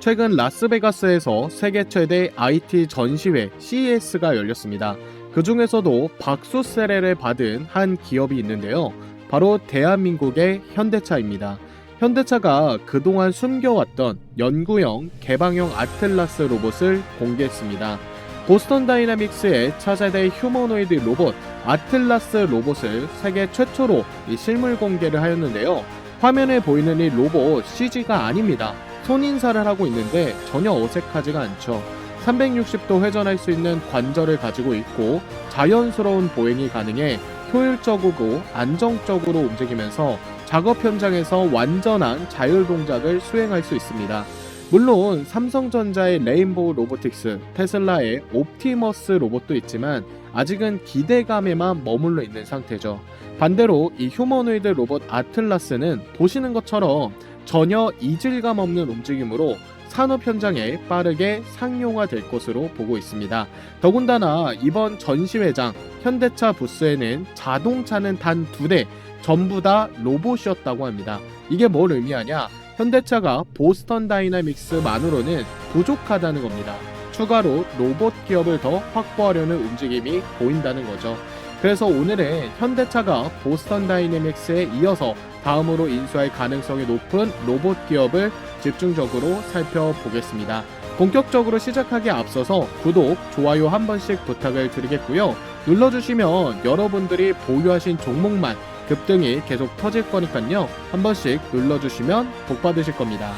최근 라스베가스에서 세계 최대 IT 전시회 CES가 열렸습니다. 그 중에서도 박수세례를 받은 한 기업이 있는데요. 바로 대한민국의 현대차입니다. 현대차가 그동안 숨겨왔던 연구용 개방형 아틀라스 로봇을 공개했습니다. 보스턴 다이나믹스의 차세대 휴머노이드 로봇 아틀라스 로봇을 세계 최초로 실물 공개를 하였는데요. 화면에 보이는 이 로봇 CG가 아닙니다. 손인사를 하고 있는데 전혀 어색하지가 않죠. 360도 회전할 수 있는 관절을 가지고 있고 자연스러운 보행이 가능해 효율적이고 안정적으로 움직이면서 작업 현장에서 완전한 자율 동작을 수행할 수 있습니다. 물론 삼성전자의 레인보우 로보틱스, 테슬라의 옵티머스 로봇도 있지만 아직은 기대감에만 머물러 있는 상태죠. 반대로 이 휴머노이드 로봇 아틀라스는 보시는 것처럼 전혀 이질감 없는 움직임으로 산업 현장에 빠르게 상용화될 것으로 보고 있습니다. 더군다나 이번 전시회장 현대차 부스에는 자동차는 단 2대, 전부 다 로봇이었다고 합니다. 이게 뭘 의미하냐? 현대차가 보스턴 다이나믹스만으로는 부족하다는 겁니다. 추가로 로봇 기업을 더 확보하려는 움직임이 보인다는 거죠. 그래서 오늘은 현대차가 보스턴 다이내믹스에 이어서 다음으로 인수할 가능성이 높은 로봇 기업을 집중적으로 살펴보겠습니다. 본격적으로 시작하기에 앞서서 구독, 좋아요 한 번씩 부탁을 드리겠고요. 눌러주시면 여러분들이 보유하신 종목만 급등이 계속 터질 거니까요. 한 번씩 눌러주시면 복 받으실 겁니다.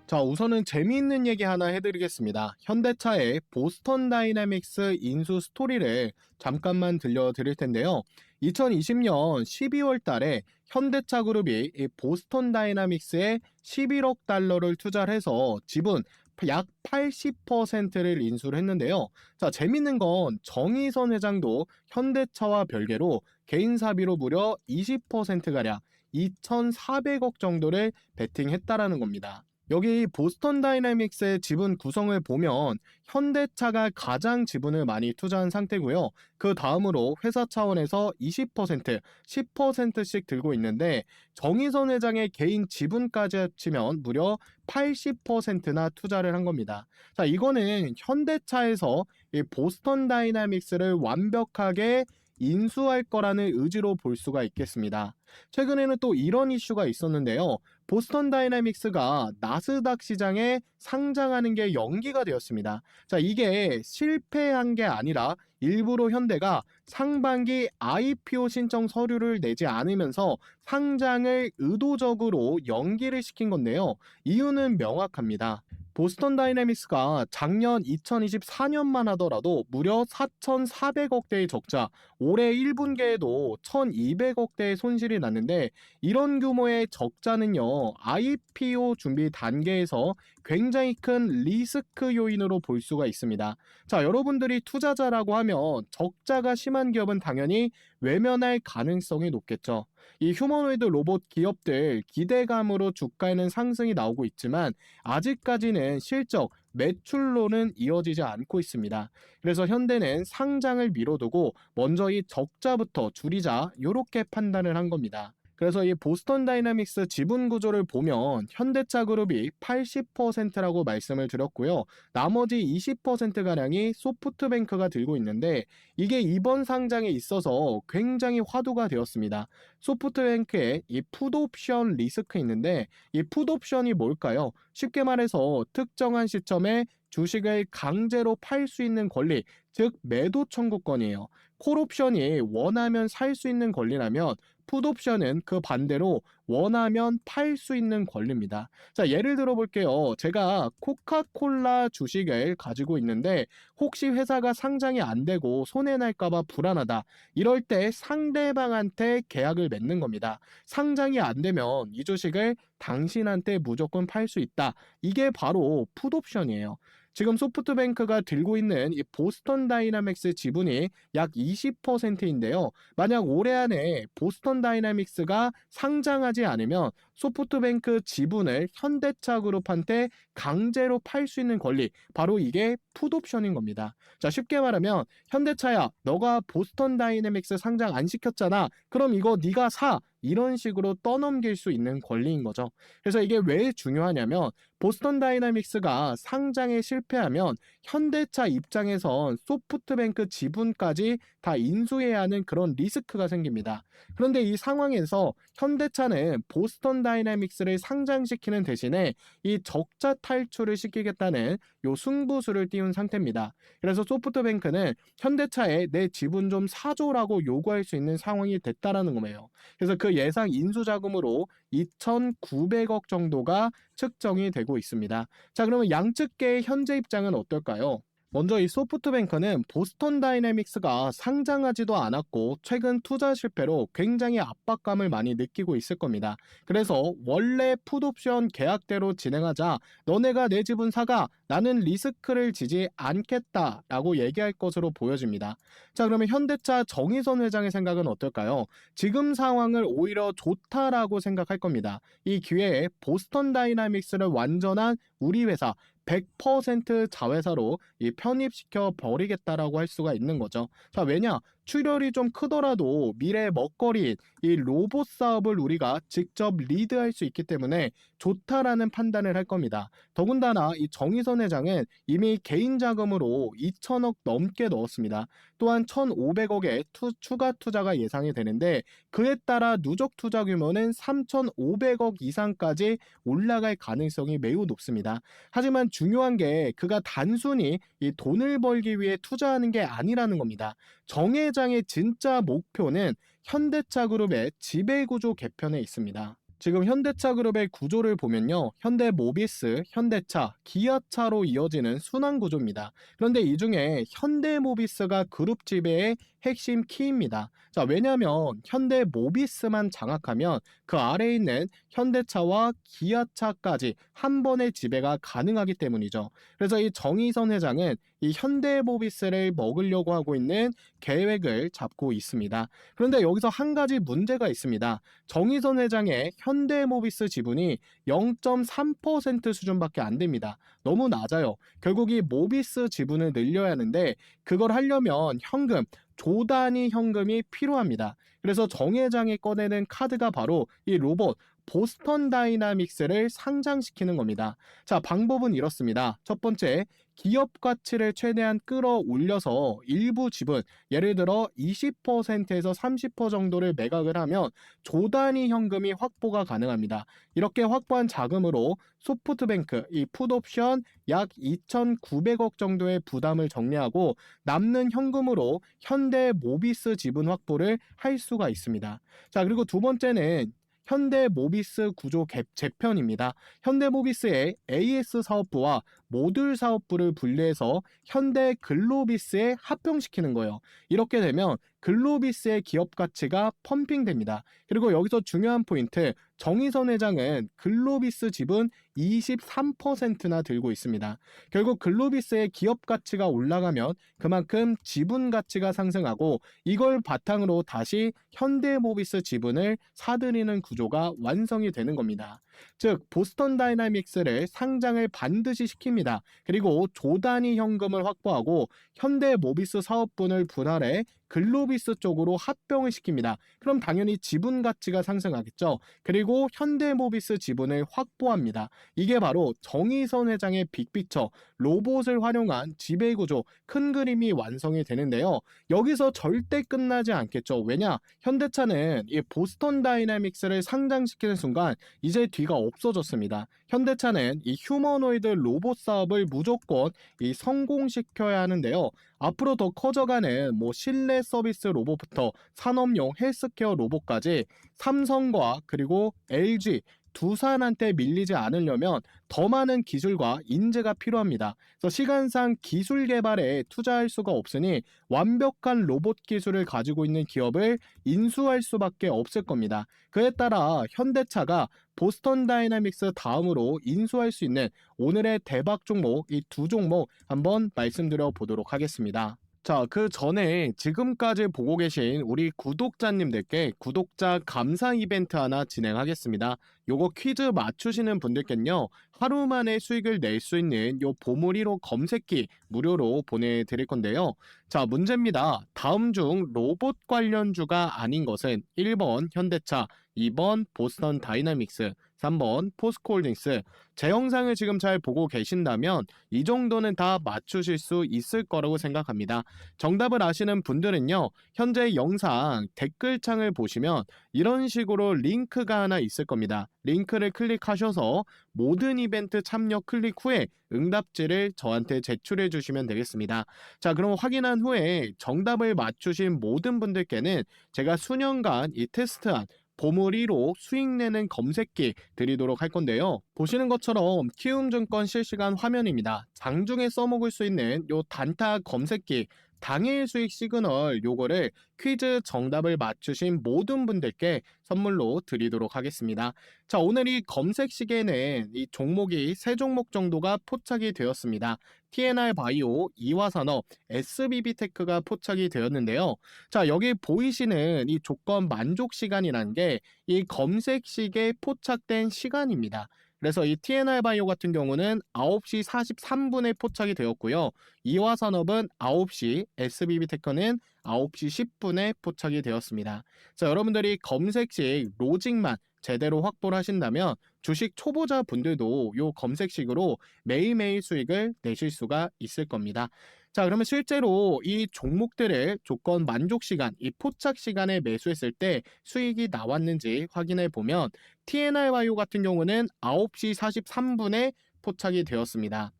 자, 우선은 재미있는 얘기 하나 해드리겠습니다. 현대차의 보스턴 다이내믹스 인수 스토리를 잠깐만 들려드릴 텐데요. 2020년 12월 달에 현대차 그룹이 이 보스턴 다이내믹스에 11억 달러를 투자를 해서 지분 약 80%를 인수를 했는데요. 자, 재밌는 건 정의선 회장도 현대차와 별개로 개인 사비로 무려 20%가량 2,400억 정도를 베팅했다라는 겁니다. 여기 보스턴 다이내믹스의 지분 구성을 보면 현대차가 가장 지분을 많이 투자한 상태고요. 그 다음으로 회사 차원에서 20%, 10%씩 들고 있는데 정의선 회장의 개인 지분까지 합치면 무려 80%나 투자를 한 겁니다. 자, 이거는 현대차에서 이 보스턴 다이내믹스를 완벽하게 인수할 거라는 의지로 볼 수가 있겠습니다. 최근에는 또 이런 이슈가 있었는데요. 보스턴 다이내믹스가 나스닥 시장에 상장하는 게 연기가 되었습니다. 자, 이게 실패한 게 아니라 일부러 현대가 상반기 IPO 신청 서류를 내지 않으면서 상장을 의도적으로 연기를 시킨 건데요. 이유는 명확합니다. 보스턴 다이내믹스가 작년 2024년만 하더라도 무려 4,400억대의 적자, 올해 1분기에도 1,200억대의 손실이 났는데 이런 규모의 적자는요, IPO 준비 단계에서 굉장히 큰 리스크 요인으로 볼 수가 있습니다. 자, 여러분들이 투자자라고 하면 적자가 심한 기업은 당연히 외면할 가능성이 높겠죠. 이 휴머노이드 로봇 기업들 기대감으로 주가에는 상승이 나오고 있지만 아직까지는 실적, 매출로는 이어지지 않고 있습니다. 그래서 현대는 상장을 미뤄두고 먼저 이 적자부터 줄이자 이렇게 판단을 한 겁니다. 그래서 이 보스턴 다이내믹스 지분 구조를 보면 현대차 그룹이 80%라고 말씀을 드렸고요. 나머지 20%가량이 소프트뱅크가 들고 있는데 이게 이번 상장에 있어서 굉장히 화두가 되었습니다. 소프트뱅크에 이 풋옵션 리스크 있는데 이 풋옵션이 뭘까요? 쉽게 말해서 특정한 시점에 주식을 강제로 팔 수 있는 권리, 즉 매도 청구권이에요. 콜옵션이 원하면 살 수 있는 권리라면 풋옵션은 그 반대로 원하면 팔 수 있는 권리입니다. 자, 예를 들어 볼게요. 제가 코카콜라 주식을 가지고 있는데 혹시 회사가 상장이 안 되고 손해 날까봐 불안하다. 이럴 때 상대방한테 계약을 맺는 겁니다. 상장이 안 되면 이 주식을 당신한테 무조건 팔 수 있다. 이게 바로 풋옵션이에요. 지금 소프트뱅크가 들고 있는 이 보스턴 다이내믹스 지분이 약 20%인데요. 만약 올해 안에 보스턴 다이내믹스가 상장하지 않으면 소프트뱅크 지분을 현대차 그룹한테 강제로 팔 수 있는 권리, 바로 이게 풋옵션인 겁니다. 자, 쉽게 말하면 현대차야, 너가 보스턴 다이내믹스 상장 안 시켰잖아. 그럼 이거 네가 사. 이런 식으로 떠넘길 수 있는 권리인 거죠. 그래서 이게 왜 중요하냐면 보스턴 다이나믹스가 상장에 실패하면 현대차 입장에선 소프트뱅크 지분까지 다 인수해야 하는 그런 리스크가 생깁니다. 그런데 이 상황에서 현대차는 보스턴 다이나믹스를 상장시키는 대신에 이 적자 탈출을 시키겠다는 요 승부수를 띄운 상태입니다. 그래서 소프트뱅크는 현대차에 내 지분 좀 사줘라고 요구할 수 있는 상황이 됐다라는 거예요. 그래서 그 예상 인수 자금으로 2,900억 정도가 측정이 되고 있습니다. 자, 그러면 양측계의 현재 입장은 어떨까요? 먼저 이 소프트뱅크는 보스턴 다이내믹스가 상장하지도 않았고 최근 투자 실패로 굉장히 압박감을 많이 느끼고 있을 겁니다. 그래서 원래 풋옵션 계약대로 진행하자, 너네가 내 지분 사가, 나는 리스크를 지지 않겠다라고 얘기할 것으로 보여집니다. 자, 그러면 현대차 정의선 회장의 생각은 어떨까요? 지금 상황을 오히려 좋다라고 생각할 겁니다. 이 기회에 보스턴 다이나믹스를 완전한 우리 회사 100% 자회사로 편입시켜 버리겠다라고 할 수가 있는 거죠. 자, 왜냐? 출혈이 좀 크더라도 미래 먹거리인 이 로봇 사업을 우리가 직접 리드할 수 있기 때문에 좋다라는 판단을 할 겁니다. 더군다나 이 정의선 회장은 이미 개인 자금으로 2천억 넘게 넣었습니다. 또한 1,500억의 추가 투자가 예상이 되는데 그에 따라 누적 투자 규모는 3,500억 이상까지 올라갈 가능성이 매우 높습니다. 하지만 중요한 게 그가 단순히 이 돈을 벌기 위해 투자하는 게 아니라는 겁니다. 정 회장의 진짜 목표는 현대차 그룹의 지배구조 개편에 있습니다. 지금 현대차 그룹의 구조를 보면요. 현대모비스, 현대차, 기아차로 이어지는 순환 구조입니다. 그런데 이 중에 현대모비스가 그룹 지배의 핵심 키입니다. 자, 왜냐하면 현대모비스만 장악하면 그 아래에 있는 현대차와 기아차까지 한 번의 지배가 가능하기 때문이죠. 그래서 이 정의선 회장은 이 현대모비스를 먹으려고 하고 있는 계획을 잡고 있습니다. 그런데 여기서 한 가지 문제가 있습니다. 정의선 회장의 현대모비스 지분이 0.3% 수준밖에 안 됩니다. 너무 낮아요. 결국 이 모비스 지분을 늘려야 하는데 그걸 하려면 현금, 조 단위 현금이 필요합니다. 그래서 정 회장이 꺼내는 카드가 바로 이 로봇 보스턴 다이나믹스를 상장시키는 겁니다. 자, 방법은 이렇습니다. 첫 번째, 기업 가치를 최대한 끌어올려서 일부 지분, 예를 들어 20%에서 30% 정도를 매각을 하면 조 단위 현금이 확보가 가능합니다. 이렇게 확보한 자금으로 소프트뱅크, 이 풋옵션 약 2,900억 정도의 부담을 정리하고 남는 현금으로 현대 모비스 지분 확보를 할 수가 있습니다. 자, 그리고 두 번째는 현대모비스 구조 재편입니다. 현대모비스의 AS 사업부와 모듈 사업부를 분리해서 현대글로비스에 합병시키는 거예요. 이렇게 되면 글로비스의 기업 가치가 펌핑됩니다. 그리고 여기서 중요한 포인트, 정의선 회장은 글로비스 지분 23%나 들고 있습니다. 결국 글로비스의 기업 가치가 올라가면 그만큼 지분 가치가 상승하고 이걸 바탕으로 다시 현대모비스 지분을 사들이는 구조가 완성이 되는 겁니다. 즉 보스턴 다이나믹스를 상장을 반드시 시킵니다. 그리고 조 단위 현금을 확보하고 현대모비스 사업분을 분할해 글로비스 쪽으로 합병을 시킵니다. 그럼 당연히 지분 가치가 상승하겠죠. 그리고 현대모비스 지분을 확보합니다. 이게 바로 정의선 회장의 빅피처, 로봇을 활용한 지배구조, 큰 그림이 완성이 되는데요. 여기서 절대 끝나지 않겠죠. 왜냐? 현대차는 이 보스턴 다이나믹스를 상장시키는 순간 이제 뒤가 없어졌습니다. 현대차는 이 휴머노이드 로봇 사업을 무조건 성공시켜야 하는데요. 앞으로 더 커져가는 실내 서비스 로봇부터 산업용 헬스케어 로봇까지 삼성과 그리고 LG, 두산한테 밀리지 않으려면 더 많은 기술과 인재가 필요합니다. 그래서 시간상 기술 개발에 투자할 수가 없으니 완벽한 로봇 기술을 가지고 있는 기업을 인수할 수밖에 없을 겁니다. 그에 따라 현대차가 보스턴 다이나믹스 다음으로 인수할 수 있는 오늘의 대박 종목, 이 두 종목 한번 말씀드려 보도록 하겠습니다. 자, 그 전에 지금까지 보고 계신 우리 구독자님들께 구독자 감사 이벤트 하나 진행하겠습니다. 요거 퀴즈 맞추시는 분들께는요, 하루 만에 수익을 낼 수 있는 요 보물 1호 검색기 무료로 보내드릴 건데요. 자, 문제입니다. 다음 중 로봇 관련주가 아닌 것은 1번 현대차, 2번 보스턴 다이나믹스, 3번 포스코홀딩스. 제 영상을 지금 잘 보고 계신다면 이 정도는 다 맞추실 수 있을 거라고 생각합니다. 정답을 아시는 분들은요, 현재 영상 댓글창을 보시면 이런 식으로 링크가 하나 있을 겁니다. 링크를 클릭하셔서 모든 이벤트 참여 클릭 후에 응답지를 저한테 제출해 주시면 되겠습니다. 자, 그럼 확인한 후에 정답을 맞추신 모든 분들께는 제가 수년간 이 테스트한 보물 1호 수익 내는 검색기 드리도록 할 건데요. 보시는 것처럼 키움증권 실시간 화면입니다. 장중에 써먹을 수 있는 요 단타 검색기 당일 수익 시그널 요거를 퀴즈 정답을 맞추신 모든 분들께 선물로 드리도록 하겠습니다. 자, 오늘 이 검색 시계는 이 종목이 3종목 정도가 포착이 되었습니다. TNR 바이오, 이화산업, SBB테크가 포착이 되었는데요. 자, 여기 보이시는 이 조건 만족 시간이라는 게 이 검색 시계에 포착된 시간입니다. 그래서 이 TNR 바이오 같은 경우는 9시 43분에 포착이 되었고요. 이화산업은 9시, SBB테크는 9시 10분에 포착이 되었습니다. 자, 여러분들이 검색 시 로직만 제대로 확보를 하신다면 주식 초보자 분들도 이 검색식으로 매일매일 수익을 내실 수가 있을 겁니다. 자, 그러면 실제로 이 종목들을 조건 만족 시간, 이 포착 시간에 매수했을 때 수익이 나왔는지 확인해 보면 TNR 바이오 같은 경우는 9시 43분에 포착이 되었습니다.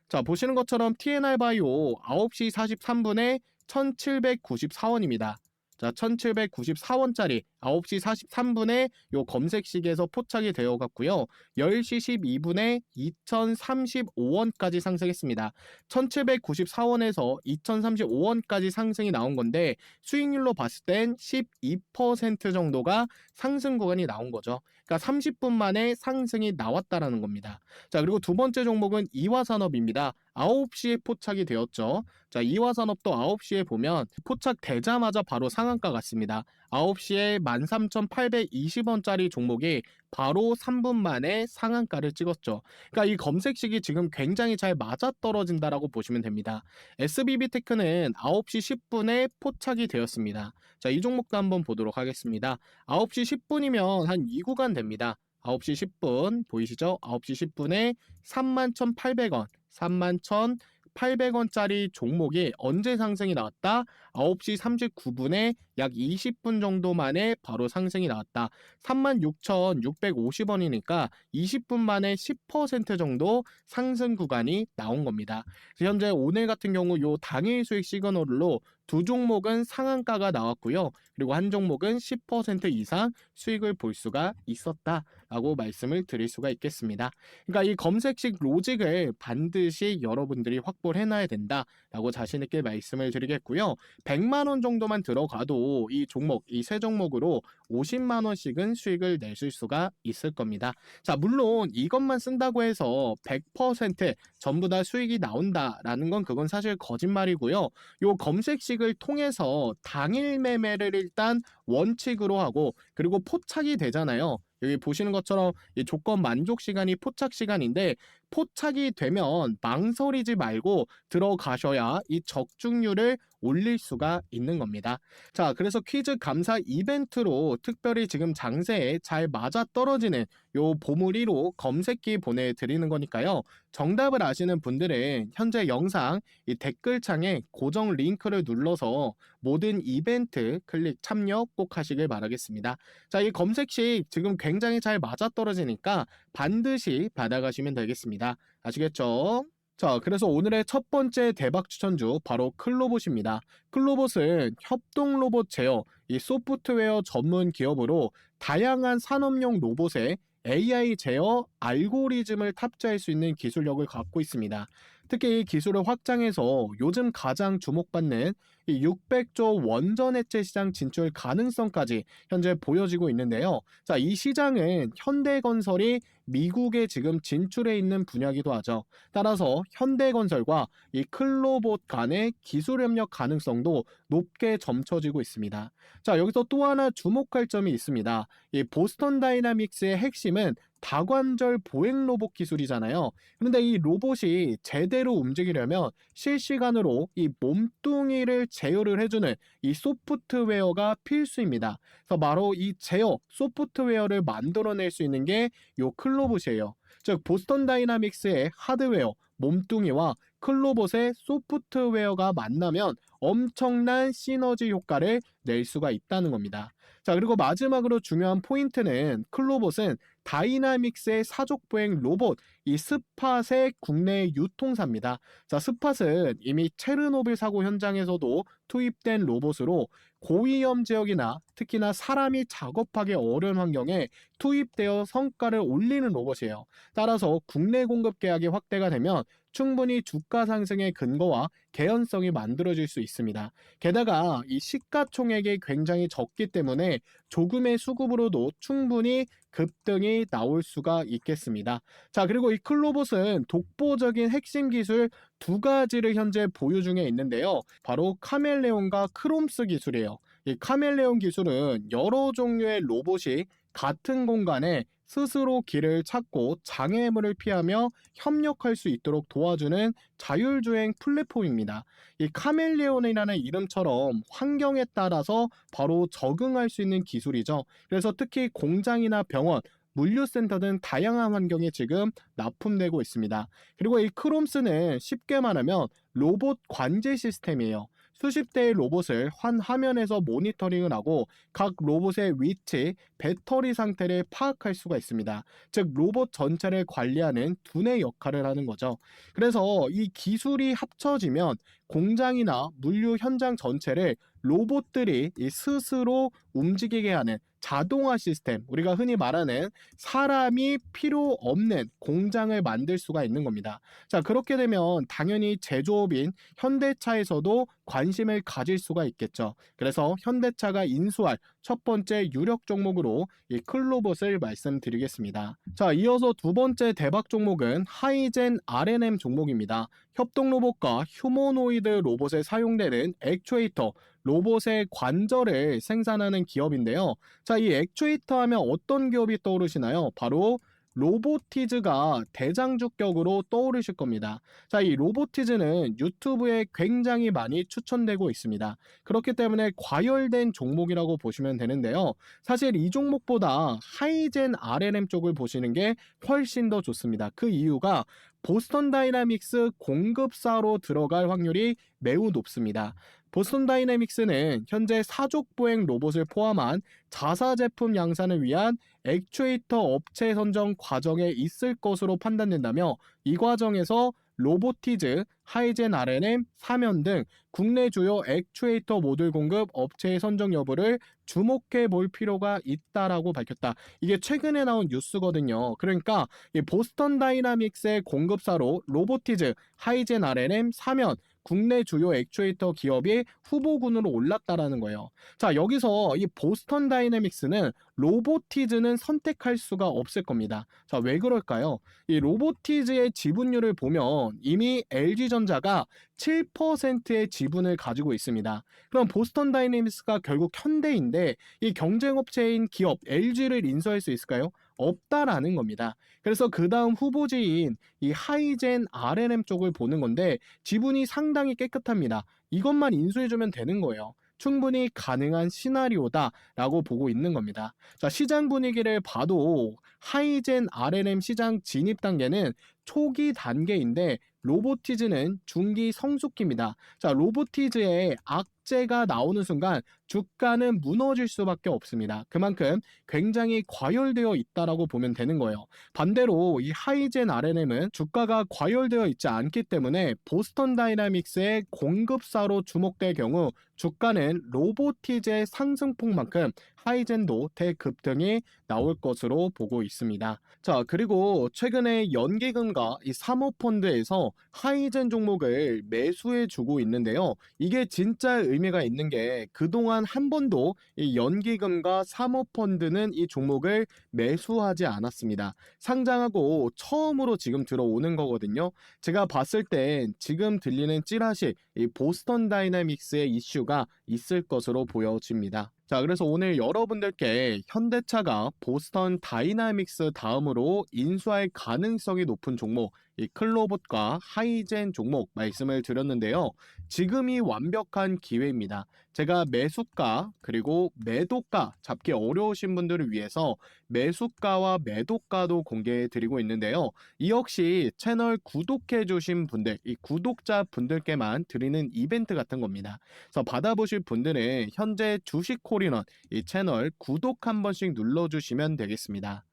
자, 보시는 것처럼 TNR 바이오 9시 43분에 1794원입니다. 자, 1794원짜리 9시 43분에 요 검색식에서 포착이 되어 갔고요. 10시 12분에 2035원까지 상승했습니다. 1794원에서 2035원까지 상승이 나온 건데 수익률로 봤을 땐 12% 정도가 상승 구간이 나온 거죠. 그러니까 30분 만에 상승이 나왔다라는 겁니다. 자, 그리고 두 번째 종목은 이화산업입니다. 9시에 포착이 되었죠. 자, 이화산업도 9시에 보면 포착되자마자 바로 상한가 갔습니다. 9시에 13,820원짜리 종목이 바로 3분 만에 상한가를 찍었죠. 그러니까 이 검색식이 지금 굉장히 잘 맞아떨어진다라고 보시면 됩니다. SBB테크는 9시 10분에 포착이 되었습니다. 자, 이 종목도 한번 보도록 하겠습니다. 9시 10분이면 한 2구간 됩니다. 9시 10분 보이시죠? 9시 10분에 31,800원, 31,800원짜리 종목이 언제 상승이 나왔다? 9시 39분에 약 20분 정도 만에 바로 상승이 나왔다. 36,650원이니까 20분 만에 10% 정도 상승 구간이 나온 겁니다. 현재 오늘 같은 경우 요 당일 수익 시그널로 두 종목은 상한가가 나왔고요. 그리고 한 종목은 10% 이상 수익을 볼 수가 있었다라고 말씀을 드릴 수가 있겠습니다. 그러니까 이 검색식 로직을 반드시 여러분들이 확보를 해놔야 된다라고 자신 있게 말씀을 드리겠고요. 100만 원 정도만 들어가도 이 종목, 이 세 종목으로 50만 원씩은 수익을 내실 수가 있을 겁니다. 자, 물론 이것만 쓴다고 해서 100% 전부 다 수익이 나온다라는 건 그건 사실 거짓말이고요. 요 검색식을 통해서 당일 매매를 일단 원칙으로 하고 그리고 포착이 되잖아요. 여기 보시는 것처럼 이 조건 만족 시간이 포착 시간인데 포착이 되면 망설이지 말고 들어가셔야 이 적중률을 올릴 수가 있는 겁니다. 자, 그래서 퀴즈 감사 이벤트로 특별히 지금 장세에 잘 맞아떨어지는 요 보물 1호 검색기 보내드리는 거니까요. 정답을 아시는 분들은 현재 영상 이 댓글창에 고정 링크를 눌러서 모든 이벤트 클릭 참여 꼭 하시길 바라겠습니다. 자, 이 검색식 지금 굉장히 잘 맞아떨어지니까 반드시 받아가시면 되겠습니다. 아시겠죠? 자, 그래서 오늘의 첫 번째 대박 추천주 바로 클로봇입니다. 클로봇은 협동 로봇 제어, 이 소프트웨어 전문 기업으로 다양한 산업용 로봇에 AI 제어 알고리즘을 탑재할 수 있는 기술력을 갖고 있습니다. 특히 이 기술을 확장해서 요즘 가장 주목받는 이 600조 원전 해체 시장 진출 가능성까지 현재 보여지고 있는데요. 자, 이 시장은 현대건설이 미국에 지금 진출해 있는 분야이기도 하죠. 따라서 현대건설과 이 클로봇 간의 기술 협력 가능성도 높게 점쳐지고 있습니다. 자, 여기서 또 하나 주목할 점이 있습니다. 이 보스턴 다이나믹스의 핵심은 다관절 보행 로봇 기술이잖아요. 그런데 이 로봇이 제대로 움직이려면 실시간으로 이 몸뚱이를 제어를 해주는 이 소프트웨어가 필수입니다. 그래서 바로 이 제어 소프트웨어를 만들어낼 수 있는 게 요 클로봇이에요. 즉 보스턴 다이나믹스의 하드웨어 몸뚱이와 클로봇의 소프트웨어가 만나면 엄청난 시너지 효과를 낼 수가 있다는 겁니다. 자, 그리고 마지막으로 중요한 포인트는 클로봇은 다이나믹스의 사족보행 로봇 이 스팟의 국내 유통사입니다. 자, 스팟은 이미 체르노빌 사고 현장에서도 투입된 로봇으로 고위험 지역이나 특히나 사람이 작업하기 어려운 환경에 투입되어 성과를 올리는 로봇이에요. 따라서 국내 공급 계약이 확대가 되면 충분히 주가 상승의 근거와 개연성이 만들어질 수 있습니다. 게다가 이 시가총액이 굉장히 적기 때문에 조금의 수급으로도 충분히 급등이 나올 수가 있겠습니다. 자, 그리고 이 클로봇은 독보적인 핵심 기술 두 가지를 현재 보유 중에 있는데요. 바로 카멜레온과 크롬스 기술이에요. 이 카멜레온 기술은 여러 종류의 로봇이 같은 공간에 스스로 길을 찾고 장애물을 피하며 협력할 수 있도록 도와주는 자율주행 플랫폼입니다. 이 카멜레온이라는 이름처럼 환경에 따라서 바로 적응할 수 있는 기술이죠. 그래서 특히 공장이나 병원, 물류센터 등 다양한 환경에 지금 납품되고 있습니다. 그리고 이 크롬스는 쉽게 말하면 로봇 관제 시스템이에요. 수십 대의 로봇을 한 화면에서 모니터링을 하고 각 로봇의 위치, 배터리 상태를 파악할 수가 있습니다. 즉 로봇 전체를 관리하는 두뇌 역할을 하는 거죠. 그래서 이 기술이 합쳐지면 공장이나 물류 현장 전체를 로봇들이 스스로 움직이게 하는 자동화 시스템, 우리가 흔히 말하는 사람이 필요 없는 공장을 만들 수가 있는 겁니다. 자, 그렇게 되면 당연히 제조업인 현대차에서도 관심을 가질 수가 있겠죠. 그래서 현대차가 인수할 첫 번째 유력 종목으로 이 클로봇을 말씀드리겠습니다. 자, 이어서 두 번째 대박 종목은 하이젠 R&M 종목입니다. 협동 로봇과 휴머노이드 로봇에 사용되는 액추에이터, 로봇의 관절을 생산하는 기업인데요. 자, 이 액추에이터 하면 어떤 기업이 떠오르시나요? 바로 로보티즈가 대장주격으로 떠오르실 겁니다. 자, 이 로보티즈는 유튜브에 굉장히 많이 추천되고 있습니다. 그렇기 때문에 과열된 종목이라고 보시면 되는데요. 사실 이 종목보다 하이젠 R&M 쪽을 보시는 게 훨씬 더 좋습니다. 그 이유가 보스턴 다이나믹스 공급사로 들어갈 확률이 매우 높습니다. 보스턴 다이내믹스는 현재 사족보행 로봇을 포함한 자사 제품 양산을 위한 액추에이터 업체 선정 과정에 있을 것으로 판단된다며 이 과정에서 로보티즈, 하이젠 R&M, 사면 등 국내 주요 액추에이터 모듈 공급 업체의 선정 여부를 주목해 볼 필요가 있다라고 밝혔다. 이게 최근에 나온 뉴스거든요. 그러니까 이 보스턴 다이나믹스의 공급사로 로보티즈, 하이젠 R&M, 사면 국내 주요 액추에이터 기업이 후보군으로 올랐다라는 거예요. 자, 여기서 이 보스턴 다이내믹스는 로보티즈는 선택할 수가 없을 겁니다. 자, 왜 그럴까요? 이 로보티즈의 지분율을 보면 이미 LG전자가 7%의 지분을 가지고 있습니다. 그럼 보스턴 다이내믹스가 결국 현대인데 이 경쟁업체인 기업 LG를 인수할 수 있을까요? 없다라는 겁니다. 그래서 그 다음 후보지인 이 하이젠 R&M 쪽을 보는 건데 지분이 상당히 깨끗합니다. 이것만 인수해주면 되는 거예요. 충분히 가능한 시나리오다라고 보고 있는 겁니다. 자, 시장 분위기를 봐도 하이젠 R&M 시장 진입 단계는 초기 단계인데 로보티즈는 중기 성숙기입니다. 자, 로보티즈의 악재가 나오는 순간 주가는 무너질 수밖에 없습니다. 그만큼 굉장히 과열되어 있다라고 보면 되는 거예요. 반대로 이 하이젠 R&M은 주가가 과열되어 있지 않기 때문에 보스턴 다이나믹스의 공급사로 주목될 경우 주가는 로보티즈의 상승폭만큼 하이젠도 대급등이 나올 것으로 보고 있습니다. 자, 그리고 최근에 연기금과 이 사모펀드에서 하이젠 종목을 매수해 주고 있는데요. 이게 진짜 의미가 있는 게 그동안 한 번도 이 연기금과 사모펀드는 이 종목을 매수하지 않았습니다. 상장하고 처음으로 지금 들어오는 거거든요. 제가 봤을 땐 지금 들리는 찌라시 이 보스턴 다이내믹스의 이슈가 있을 것으로 보여집니다. 자, 그래서 오늘 여러분들께 현대차가 보스턴 다이나믹스 다음으로 인수할 가능성이 높은 종목, 이 클로봇과 하이젠 종목 말씀을 드렸는데요. 지금이 완벽한 기회입니다. 제가 매수가 그리고 매도가 잡기 어려우신 분들을 위해서 매수가와 매도가도 공개해 드리고 있는데요. 이 역시 채널 구독해 주신 분들, 이 구독자 분들께만 드리는 이벤트 같은 겁니다. 그래서 받아보실 분들은 현재 주식콜인원 이 채널 구독 한 번씩 눌러주시면 되겠습니다.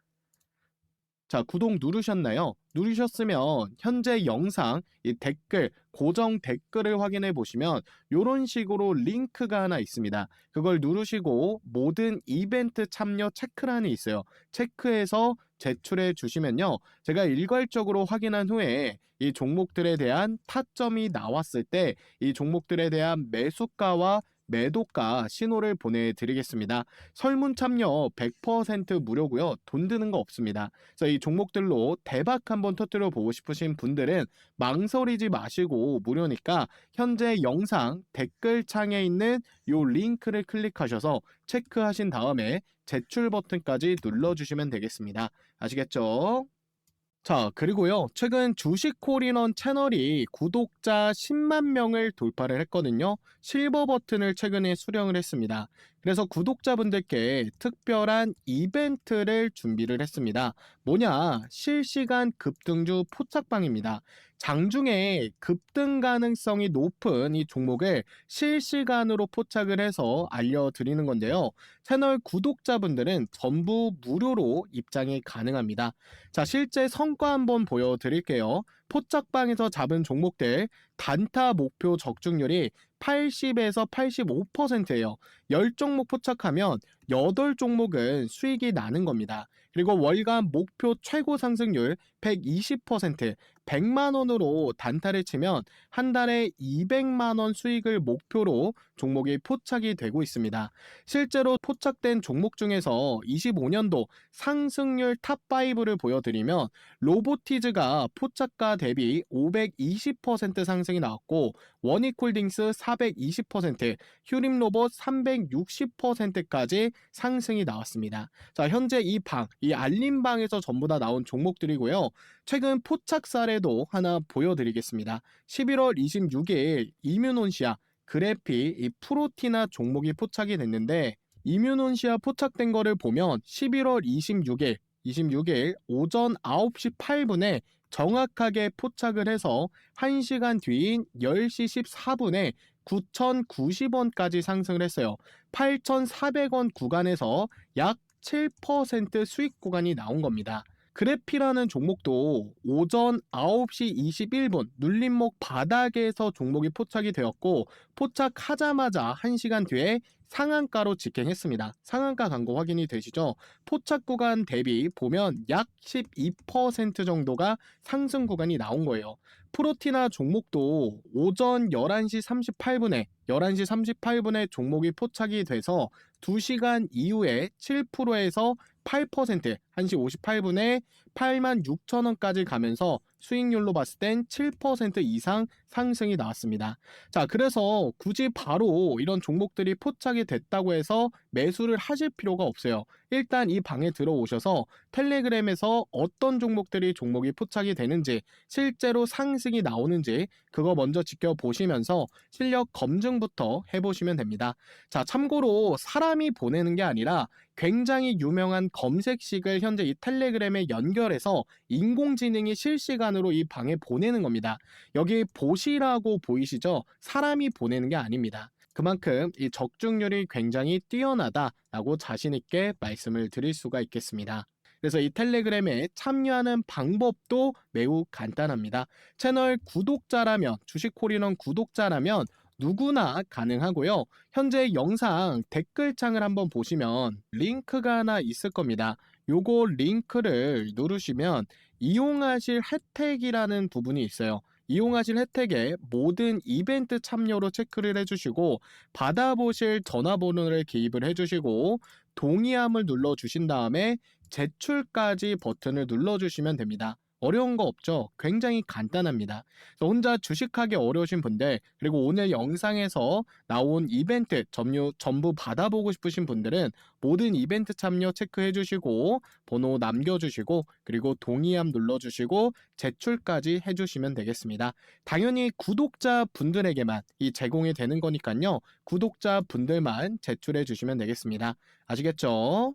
자, 구독 누르셨나요? 누르셨으면 현재 영상 이 댓글, 고정 댓글을 확인해 보시면 이런 식으로 링크가 하나 있습니다. 그걸 누르시고 모든 이벤트 참여 체크란이 있어요. 체크해서 제출해 주시면요. 제가 일괄적으로 확인한 후에 이 종목들에 대한 타점이 나왔을 때 이 종목들에 대한 매수가와 매도가 신호를 보내드리겠습니다. 설문 참여 100% 무료고요. 돈 드는 거 없습니다. 그래서 이 종목들로 대박 한번 터뜨려 보고 싶으신 분들은 망설이지 마시고 무료니까 현재 영상 댓글창에 있는 이 링크를 클릭하셔서 체크하신 다음에 제출 버튼까지 눌러주시면 되겠습니다. 아시겠죠? 자, 그리고요. 최근 주식콜인원 채널이 구독자 10만 명을 돌파를 했거든요. 실버 버튼을 최근에 수령을 했습니다. 그래서 구독자분들께 특별한 이벤트를 준비를 했습니다. 뭐냐? 실시간 급등주 포착방입니다. 장중에 급등 가능성이 높은 이 종목을 실시간으로 포착을 해서 알려드리는 건데요. 채널 구독자분들은 전부 무료로 입장이 가능합니다. 자, 실제 성과 한번 보여드릴게요. 포착방에서 잡은 종목들 단타 목표 적중률이 80에서 85%예요. 10종목 포착하면 8종목은 수익이 나는 겁니다. 그리고 월간 목표 최고 상승률 120%, 100만 원으로 단타를 치면 한 달에 200만 원 수익을 목표로 종목이 포착이 되고 있습니다. 실제로 포착된 종목 중에서 25년도 상승률 탑5를 보여드리면 로보티즈가 포착가 대비 520% 상승이 나왔고 원익홀딩스 420%, 휴림로봇 360%까지 상승이 나왔습니다. 자, 현재 이 알림방에서 전부 다 나온 종목들이고요. 최근 포착 사례도 하나 보여드리겠습니다. 11월 26일 이뮤논시아 그래피 이 프로티나 종목이 포착이 됐는데 이뮤논시아 포착된 거를 보면 11월 26일 오전 9시 8분에 정확하게 포착을 해서 1시간 뒤인 10시 14분에 9,090원까지 상승을 했어요. 8,400원 구간에서 약 7% 수익 구간이 나온 겁니다. 그래피라는 종목도 오전 9시 21분 눌림목 바닥에서 종목이 포착이 되었고 포착하자마자 1시간 뒤에 상한가로 직행했습니다. 상한가 간 거 확인이 되시죠? 포착 구간 대비 보면 약 12% 정도가 상승 구간이 나온 거예요. 프로티나 종목도 오전 11시 38분에 종목이 포착이 돼서 2시간 이후에 7%에서 8%, 1시 58분에 86,000원까지 가면서 수익률로 봤을 땐 7% 이상 상승이 나왔습니다. 자, 그래서 굳이 바로 이런 종목들이 포착이 됐다고 해서 매수를 하실 필요가 없어요. 일단 이 방에 들어오셔서 텔레그램에서 어떤 종목이 포착이 되는지, 실제로 상승이 나오는지 그거 먼저 지켜보시면서 실력 검증부터 해보시면 됩니다. 자, 참고로 사람이 보내는 게 아니라 굉장히 유명한 검색식을 현재 이 텔레그램에 연결해서 인공지능이 실시간으로 이 방에 보내는 겁니다. 여기 보시라고 보이시죠? 사람이 보내는 게 아닙니다. 그만큼 이 적중률이 굉장히 뛰어나다라고 자신 있게 말씀을 드릴 수가 있겠습니다. 그래서 이 텔레그램에 참여하는 방법도 매우 간단합니다. 채널 구독자라면, 주식콜인원 구독자라면 누구나 가능하고요. 현재 영상 댓글창을 한번 보시면 링크가 하나 있을 겁니다. 요거 링크를 누르시면 이용하실 혜택이라는 부분이 있어요. 이용하실 혜택에 모든 이벤트 참여로 체크를 해주시고 받아보실 전화번호를 기입을 해주시고 동의함을 눌러주신 다음에 제출까지 버튼을 눌러주시면 됩니다. 어려운 거 없죠? 굉장히 간단합니다. 그래서 혼자 주식하기 어려우신 분들, 그리고 오늘 영상에서 나온 이벤트 전부 받아보고 싶으신 분들은 모든 이벤트 참여 체크해 주시고 번호 남겨주시고 그리고 동의함 눌러주시고 제출까지 해주시면 되겠습니다. 당연히 구독자 분들에게만 이 제공이 되는 거니까요. 구독자 분들만 제출해 주시면 되겠습니다. 아시겠죠?